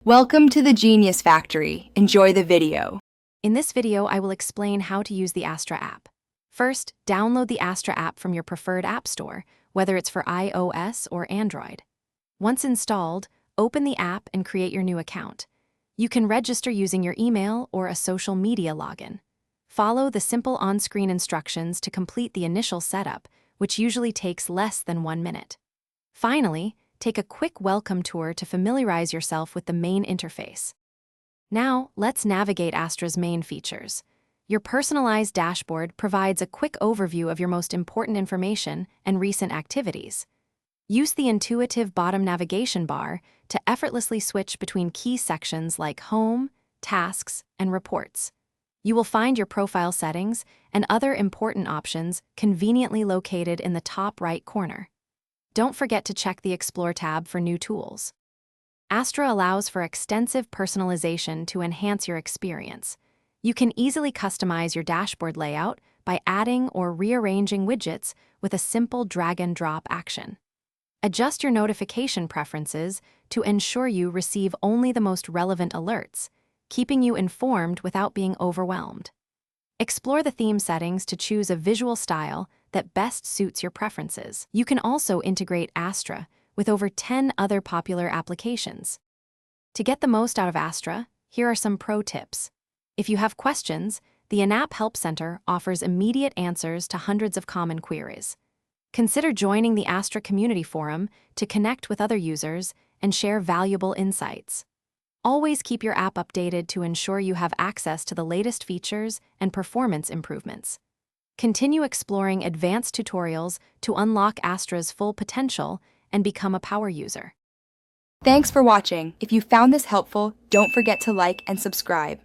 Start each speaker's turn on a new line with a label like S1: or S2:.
S1: Welcome to the Genius Factory. Enjoy the video.
S2: In this video, I will explain how to use the Astra app. First, download the Astra app from your preferred app store, whether it's for iOS or Android. Once installed, open the app and create your new account. You can register using your email or a social media login. Follow the simple on-screen instructions to complete the initial setup, which usually takes less than 1 minute. Finally, take a quick welcome tour to familiarize yourself with the main interface. Now, let's navigate Astra's main features. Your personalized dashboard provides a quick overview of your most important information and recent activities. Use the intuitive bottom navigation bar to effortlessly switch between key sections like Home, Tasks, and Reports. You will find your profile settings and other important options conveniently located in the top right corner. Don't forget to check the Explore tab for new tools. Astra allows for extensive personalization to enhance your experience. You can easily customize your dashboard layout by adding or rearranging widgets with a simple drag-and-drop action. Adjust your notification preferences to ensure you receive only the most relevant alerts, keeping you informed without being overwhelmed. Explore the theme settings to choose a visual style that best suits your preferences. You can also integrate Astra with over 10 other popular applications. To get the most out of Astra, here are some pro tips. If you have questions, the In-App Help Center offers immediate answers to hundreds of common queries. Consider joining the Astra Community Forum to connect with other users and share valuable insights. Always keep your app updated to ensure you have access to the latest features and performance improvements. Continue exploring advanced tutorials to unlock Astra's full potential and become a power user.
S1: Thanks for watching. If you found this helpful, don't forget to like and subscribe.